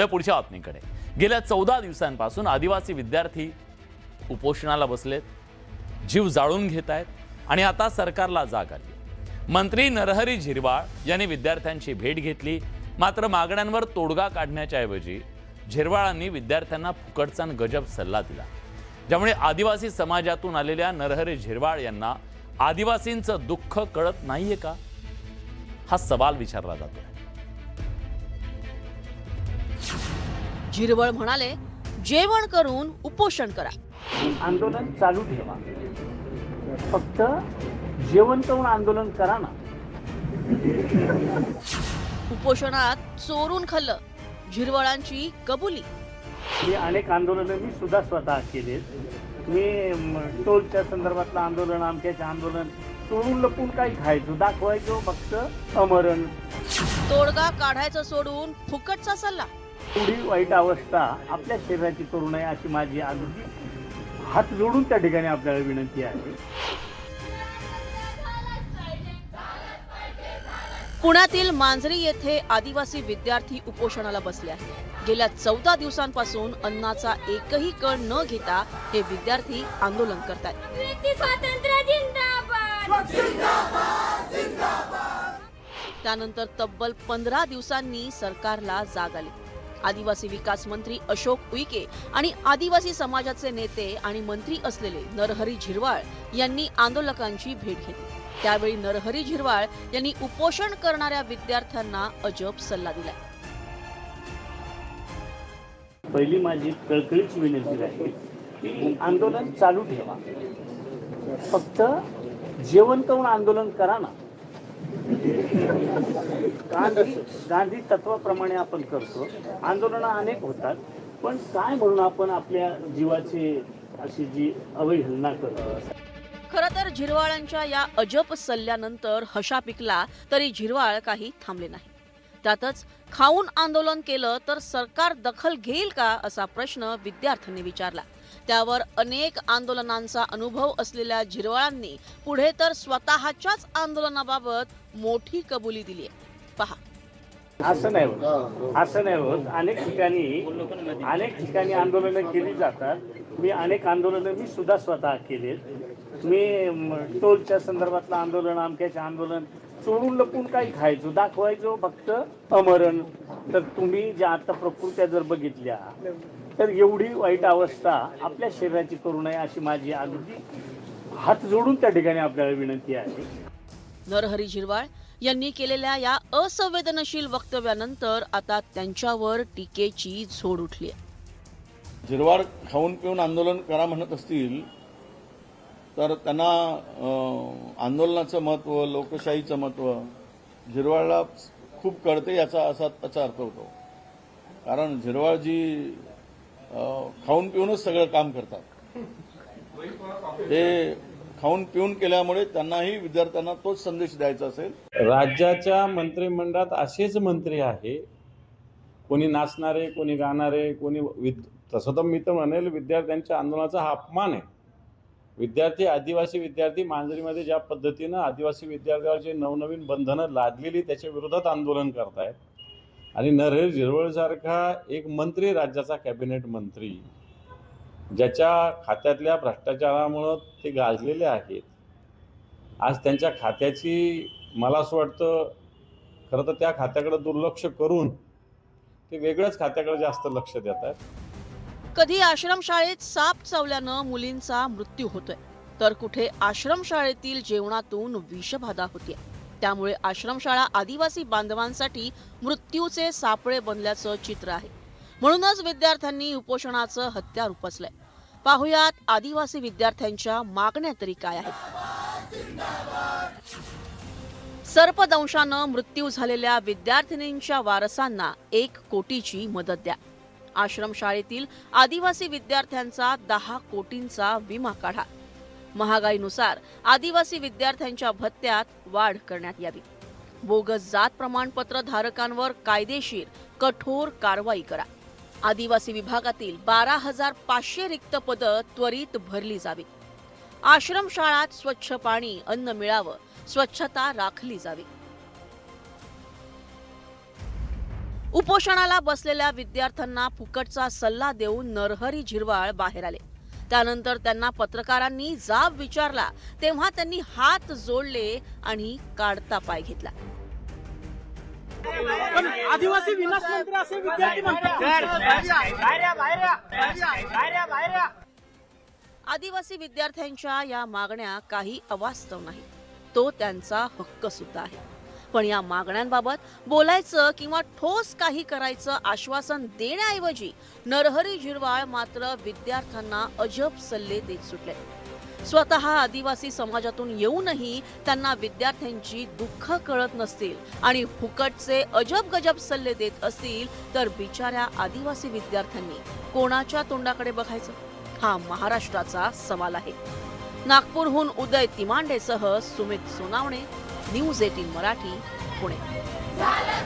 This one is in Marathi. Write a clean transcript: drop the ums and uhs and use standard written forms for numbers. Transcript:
पुढच्या बातमीकडे गेल्या 14 दिवसांपासून आदिवासी विद्यार्थी उपोषणाला बसलेत, जीव जाळून घेत आहेत आणि आता सरकारला जाग आली। मंत्री नरहरी झिरवाळ यांनी विद्यार्थ्यांची भेट घेतली, मात्र मागण्यांवर तोडगा काढण्याच्या ऐवजी झिरवाळांनी विद्यार्थ्यांना फुकटचा गजब सल्ला दिला, ज्यामुळे आदिवासी समाजातून आलेल्या नरहरी झिरवाळ यांना आदिवासींचं दुःख कळत नाहीये का, हा सवाल विचारला जातोय। झिरवाळ म्हणाले, जेवण करून उपोषण करा, आंदोलन चालू ठेवा, फक्त जेवण करून आंदोलन करा ना। उपोषणात चोरून खाल्लं, झिरवाळांची कबुली। मी अनेक आंदोलनं मी सुद्धा स्वतः केलेत। मी टोलच्या संदर्भातलं आंदोलन, आमच्याचे आंदोलन चोरून लपून काही खायचो, दाखवायचो फक्त अमरण। तोडगा काढायचं सोडून फुकटचा सल्ला। एवढी वाईट अवस्था आपल्या शरीराची करू नये अशी माझी अगदी हात जोडून त्या ठिकाणी आपल्याला विनंती आहे। पुण्यातील मांजरी येथे आदिवासी विद्यार्थी उपोषणाला बसले आहेत। गेल्या 14 दिवसांपासून अन्नाचा एकही कण न घेता हे विद्यार्थी आंदोलन करतात। त्यानंतर तब्बल 15 दिवसांनी सरकारला जाग आली। आदिवासी विकास मंत्री अशोक उईके आणि आदिवासी समाजाचे नेते आणि मंत्री असलेले नरहरी झिरवाळ यांनी आंदोलकांची भेट घेतली। त्यावेळी नरहरी झिरवाळ यांनी उपोषण करणाऱ्या विद्यार्थ्यांना अजब सल्ला दिला। पहिली माझी कळकळीची विनंती आहे की आंदोलन चालू ठेवा, फक्त जेवण करून आंदोलन करा ना। गांधी तत्वाप्रमाणे आपण करतो, आंदोलन अनेक होतात, पण काय म्हणून आपण आपल्या जीवाची अशी जी अवहेलना करतो। खरं तर झिरवाळांच्या या अजब सल्ल्यानंतर हशा पिकला तरी झिरवाळ काही थांबले नाही। त्यातच खाऊन आंदोलन केलं तर सरकार दखल घेईल का असा प्रश्न विद्यार्थ्यांनी विचारला। त्यावर अनेक आंदोलनांचा अनुभव असलेल्या झिरवाळांनी पुढे तर स्वतःच्याच आंदोलनाबाबत मोठी कबुली दिली आहे। पहा। असं नाही होत। अनेक ठिकाणी आंदोलनं केली जातात। मी अनेक आंदोलनं मी सुद्धा स्वतः केलेत। मी टोलच्या संदर्भातलं आंदोलन, आमच्याचे आंदोलन चोरून लपून काही खायचो, दाखवायचो फक्त अमरण। तर तुम्ही ज्या आता प्रकृत्या जर बघितल्या तर एवढी वाईट अवस्था आपल्या शरीराची करू नये अशी माझी अगदी हात जोडून त्या ठिकाणी आपल्याला विनंती आहे। नरहरी झिरवाळ यांनी केलेल्या या असंवेदनशील वक्तव्यानंतर आता त्यांच्यावर टीकेची झोड उठली आहे। झिरवाळ खाऊन पिऊन आंदोलन करा म्हणत असतील तर त्यांना आंदोलनाचं महत्त्व, लोकशाहीचं महत्त्व झिरवाळला खूप कळते याचा अर्थ होतो। कारण झिरवाळ जी खाऊन पिऊनच सगळं काम करतात, ते खाऊन पिऊन केल्यामुळे त्यांनाही विद्यार्थ्यांना तोच संदेश द्यायचा असेल। राज्याच्या मंत्रिमंडळात असेच मंत्री आहे, कोणी नाचणारे, कोणी गाणारे, कोणी तसं तर मी तर म्हणेल विद्यार्थ्यांच्या आंदोलनाचा हा अपमान आहे। विद्यार्थी, आदिवासी विद्यार्थी मांजरीमध्ये ज्या पद्धतीनं आदिवासी विद्यार्थ्यांवर जे नवनवीन बंधनं लादलेली त्याच्या विरोधात आंदोलन करतायत आणि नरहरी झिरवाळसारखा एक मंत्री, राज्याचा कॅबिनेट मंत्री, ज्याच्या खात्यातल्या भ्रष्टाचारामुळं ते गाजलेले आहेत, आज त्यांच्या खात्याची मला असं वाटतं खरं तर त्या खात्याकडे दुर्लक्ष करून ते वेगळ्याच खात्याकडे जास्त लक्ष देतात। कधी आश्रमशाळेत साप चावल्यानं मुलींचा मृत्यू होतोय, तर कुठे आश्रमशाळेतील जेवणातून विषबाधा होते। त्यामुळे आश्रमशाळा आदिवासी बांधवांसाठी मृत्यूचे सापळे बनल्याचं चित्र आहे। म्हणूनच विद्यार्थ्यांनी उपोषणाचं हत्यार उपसलंय। पाहुयात आदिवासी विद्यार्थ्यांच्या मागण्या तरी काय आहेत। सर्पदंशानं मृत्यू झालेल्या विद्यार्थिनींच्या वारसांना 1 कोटीची मदत द्या। आश्रमशाळेतील आदिवासी विद्यार्थ्यांचा 10 कोटींचा विमा काढा। महागाईनुसार आदिवासी विद्यार्थ्यांच्या भत्त्यात वाढ करण्यात यावी। बोगस जात प्रमाणपत्र धारकांवर कायदेशीर कठोर कारवाई करा। आदिवासी विभागातील 12,500 रिक्त पदं त्वरित भरली जावी। आश्रमशाळात स्वच्छ पाणी, अन्न मिळावं, स्वच्छता राखली जावी। उपोषणाला बसलेल्या विद्यार्थ्यांना फुकटचा सल्ला देऊन नरहरी झिरवाळ बाहेर आले. त्यानंतर त्यांना पत्रकारांनी जाब विचारला तेव्हा त्यांनी हात जोडले आणि काढता पाय घेतला. पण आदिवासी विनाश मंत्री असे विद्यार्थी म्हणतात. आदिवासी विद्यार्थ्यांच्या या मागण्या काही अवास्तव नाही, तो त्यांचा हक्क सुद्धा आहे. पण या मागण्यांबाबत बोलायचं किंवा ठोस काही करायचं आश्वासन देण्याऐवजी नरहरी झिरवाळ मात्र विद्यार्थ्यांना अजब सल्ले देत सुटले. स्वतः आदिवासी समाजातून येऊनही त्यांना विद्यार्थ्यांची दुःख कळत नसतील आणि फुकटचे अजब गजब सल्ले देत असतील तर बिचाऱ्या आदिवासी विद्यार्थ्यांनी कोणाच्या तोंडाकडे बघायचं, हा महाराष्ट्राचा सवाल आहे. नागपूरहून उदय तिमांडेसह सुमित सोनावणे, न्यूज 18 मराठी, पुणे.